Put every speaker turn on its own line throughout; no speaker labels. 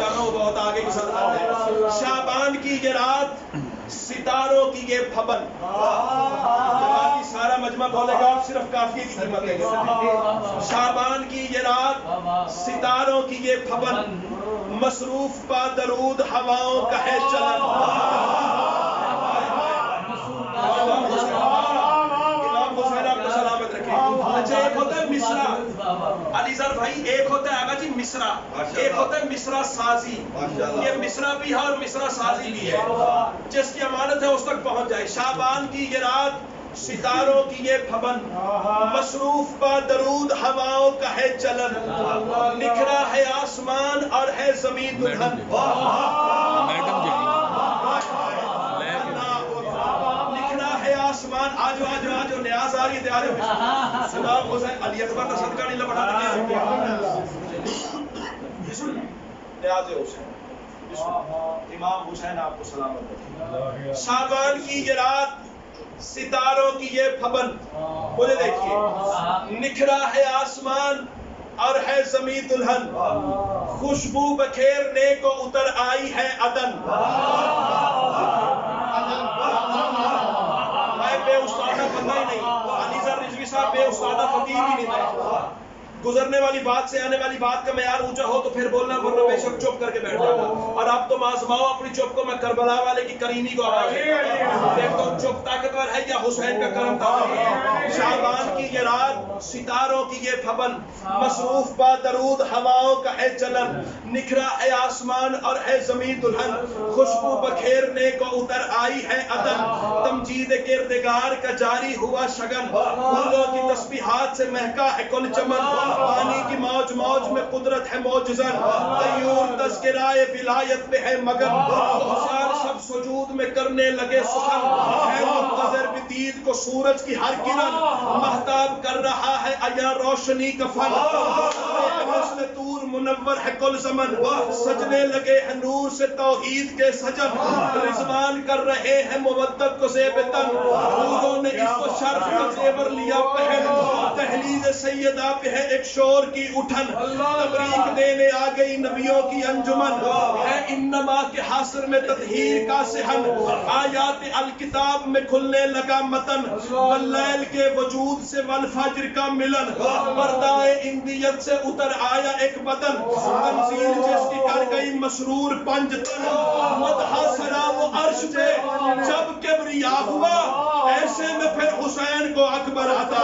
چاہ رہا ہوں بہت آگے کی صدقات ہے. شعبان کی یہ رات ستاروں کی یہ پھبن. باقی سارا مجمع بولے گا صرف کافیے کی قیمت ہے. شعبان کی یہ رات ستاروں کی یہ پھبن مصروف پا درود ہواؤں کا ہے چلن. اچھا ایک ہوتا ہے مصرع علی زر بھائی, ایک ہوتا ہے آگا جی مصرع, ایک ہوتا ہے مصرع سازی. یہ مصرع بھی ہے اور مصرع سازی بھی ہے, جس کی امانت ہے اس تک پہنچ جائے. شعبان کی یہ رات ستاروں کی یہ پھبن مصروف پا درود ہواؤں کا ہے چلن. نکھرا ہے آسمان اور ہے زمین دلہن. آجو آجو آجو نیاز آ رہی ہے. تیار ہو سلام حسین علی اکبر کا صدقہ نہیں لپٹا دیں. نیاز حسین امام حسین آپ کو سلامت رکھے. شعبان کی یہ رات ستاروں کی یہ پھبن, مجھے دیکھیے, نکھرا ہے آسمان اور ہے زمین دلہن. خوشبو بکھیرنے کو اتر آئی ہے عدن. بے استادہ بندہ ہی نہیں, علی زر رضوی صاحب بے استادہ فقیر بھی نہیں تھے. گزرنے والی بات سے آنے والی بات کا معیار اونچا ہو تو پھر بولنا, ورنہ بے شک چپ کر کے بیٹھ جانا. اور اب تو آزماؤ اپنی چپ کو. میں کربلا والے کی کرینی کو آواز دیکھ تو چپ طاقتور ہے یا حسین کا کرم طاقتور ہے. شعبان کی یہ رات ستاروں کی یہ پھبن مصروف با درود ہواؤں کا ہے چلن. نکھرا ہے آسمان اور ہے زمین دلہن. خوشبو بکھیرنے کو اتر آئی ہے عدن. تمجید کردگار کا جاری ہوا شگن. پھولوں کی تسبیحات سے مہکا ہے کل چمن. پانی کی موج موج میں قدرت ہے موجزن. طیور تذکرائے ولایت پہ ہے مگن. ہوشیار سب سجود میں کرنے لگے سخن. ہے منتظر بھی دید کو سورج کی ہر کرن. مہتاب کر رہا ہے عیاں روشنی کا فن. مثل طور منور ہے کل زمن. سجنے لگے ہیں نور سے توحید کے سجن. رضوان کر رہے ہیں مودت کو زیب تن. پھولوں نے اس کو شرف کا زیور لیا پہن. تحلیل سیدہ پہ ہے ایک شور کی اٹھن. تبریک دینے آ گئی نبیوں کی انجمن. ہے انما کے حاصر میں تطہیر کا صحن. آیات الکتاب میں کھلنے لگا متن. واللیل کے وجود سے والفجر کا ملن. پردائے اندیت سے اتر آیا ایک بدن. تنزیل جس کی کر گئی مسرور پنج تن. مدحہ سلام و عرش پہ جب کبریا ہوا. ایسے میں پھر حسین کو اکبر عطا.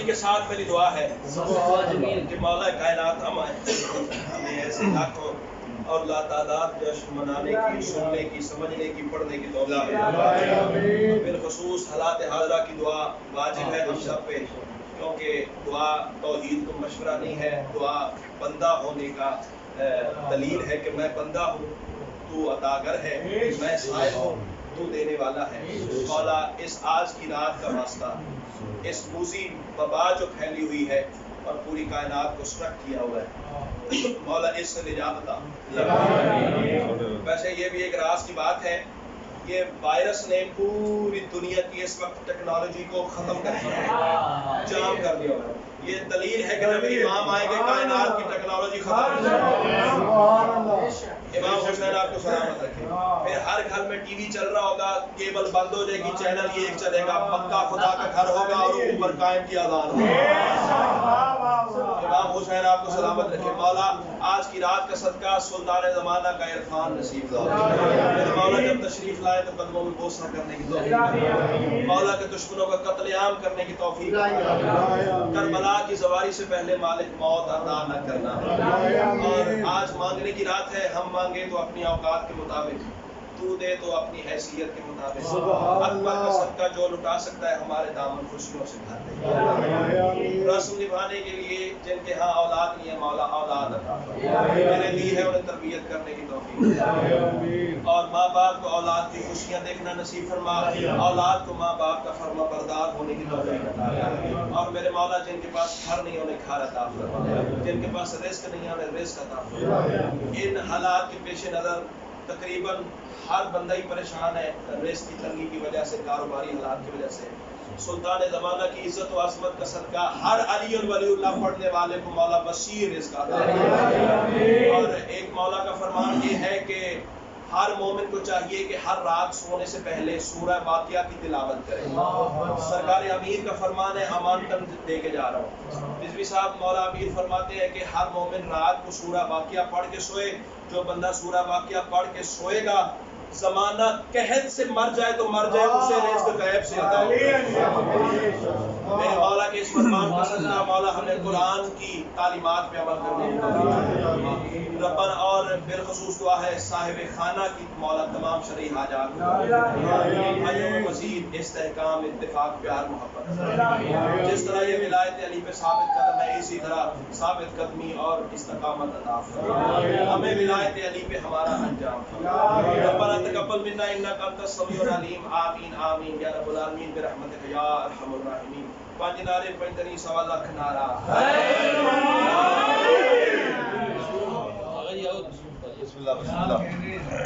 کے ساتھ میری دعا ہے کہ مولا کائنات ہمیں ایسے لاکھوں اور لا تعداد جشن منانے کی, سننے کی, سمجھنے کی, پڑھنے کی توفیق دے. بالخصوص حالات حاضرہ کی دعا واجب ہے ہم سب پہ, کیونکہ دعا توحید کو مشورہ نہیں ہے. دعا بندہ ہونے کا دلیل ہے کہ میں بندہ ہوں, تو عطاگر ہے, میں سائل ہوں, تو دینے والا ہے. مولا اس آج کی رات کا واسطہ, اس موذی وبا جو پھیلی ہوئی ہے اور پوری کائنات کو سٹرک کیا ہوا ہے, مولا اس سے نجات عطا. ویسے یہ بھی ایک راز کی بات ہے, یہ وائرس نے پوری دنیا کی اس وقت ٹیکنالوجی کو ختم کر دیا ہے, جام کر دیا ہے. یہ دلیل ہے کہ جب امام آئیں گے کائنات کی ٹیکنالوجی ختم ہو جائے گی. امام حسین آپ کو سلامت رکھے. پھر ہر گھر میں ٹی وی چل رہا ہوگا, کیبل بند ہو جائے گی, چینل یہ ایک چلے گا, مکہ خدا کا گھر ہوگا اور اوپر قائم کی اذان ہوگی. امام حسین آپ کو سلامت رکھے. مولا آج کی رات کا صدقہ سلطان زمانہ کا عرفان نصیب فرمائے. مولا جب تشریف لائے تو قدموں میں بوسہ کرنے کی توفیق دے. مولا کے دشمنوں کا قتل عام کرنے کی توفیق دے. کربلا کی زواری سے پہلے مالک موت عطا نہ کرنا. اور آج مانگنے کی رات ہے, ہم مانگے تو اپنی اوقات کے مطابق, تو دے تو اپنی حیثیت کے مطابق اکبر کا صدقہ جو لٹا سکتا ہے ہمارے دامن خوشیوں سے بھر دے. رسم نبھانے کے لیے جن کے ہاں اولاد نہیں ہے مولا اولاد عطا فرما. میں نے دی ہے انہیں تربیت کرنے کی توفیق اور ماں باپ کو اولاد کی خوشیاں دیکھنا نصیب فرما. اولاد کو ماں باپ کا فرما بردار ہونے کی توفیق عطا فرما. اور میرے مولا جن کے پاس گھر نہیں انہیں گھر عطا فرما. جن کے پاس رزق نہیں انہیں رزق عطا فرما. ان حالات کے پیش نظر تقریباً ہر بندہ ہی پریشان ہے رزق کی تنگی کی وجہ سے, کاروباری حالات کی وجہ سے. سلطان زمانہ کی عزت و عظمت کا صدقہ ہر علی ولی اللہ پڑھنے والے کو مولا بشیر رزق عطا فرما. اور ایک مولا کا فرمان یہ ہے کہ ہر مومن کو چاہیے کہ ہر رات سونے سے پہلے سورہ واقعہ کی تلاوت کرے. سرکار امیر کا فرمان ہے, امانتاً دے کے جا رہا ہوں. رضوی صاحب مولا امیر فرماتے ہیں کہ ہر مومن رات کو سورہ واقعہ پڑھ کے سوئے. جو بندہ سورہ واقعہ پڑھ کے سوئے گا زمانہ قحط سے مر جائے تو مر جائے, اسے رزق غیب سے عطا ہوگا. میرے مولا کے اس فرمان کا صدقہ مولا ہمیں قرآن کی تعلیمات پہ عمل کرنے کی توفیق ربنا. اور بالخصوص دعا ہے صاحب خانہ کی مولا تمام شرعی حاجات میں مزید استحکام اتفاق پیار محبت. جس طرح یہ ولایت علی پہ ثابت قدم ہے اسی طرح ثابت قدمی اور استقامت عطا فرما. ہمیں ولایت علی پہ ہمارا انجام فرما. ربنا تقبل منا انك انت السميع العليم. آمین آمین یا رب العالمین برحمتک یا ارحم الراحمین. پانچ نعرے پنجتنی سوا لاکھ نعرہ. بسم اللہ.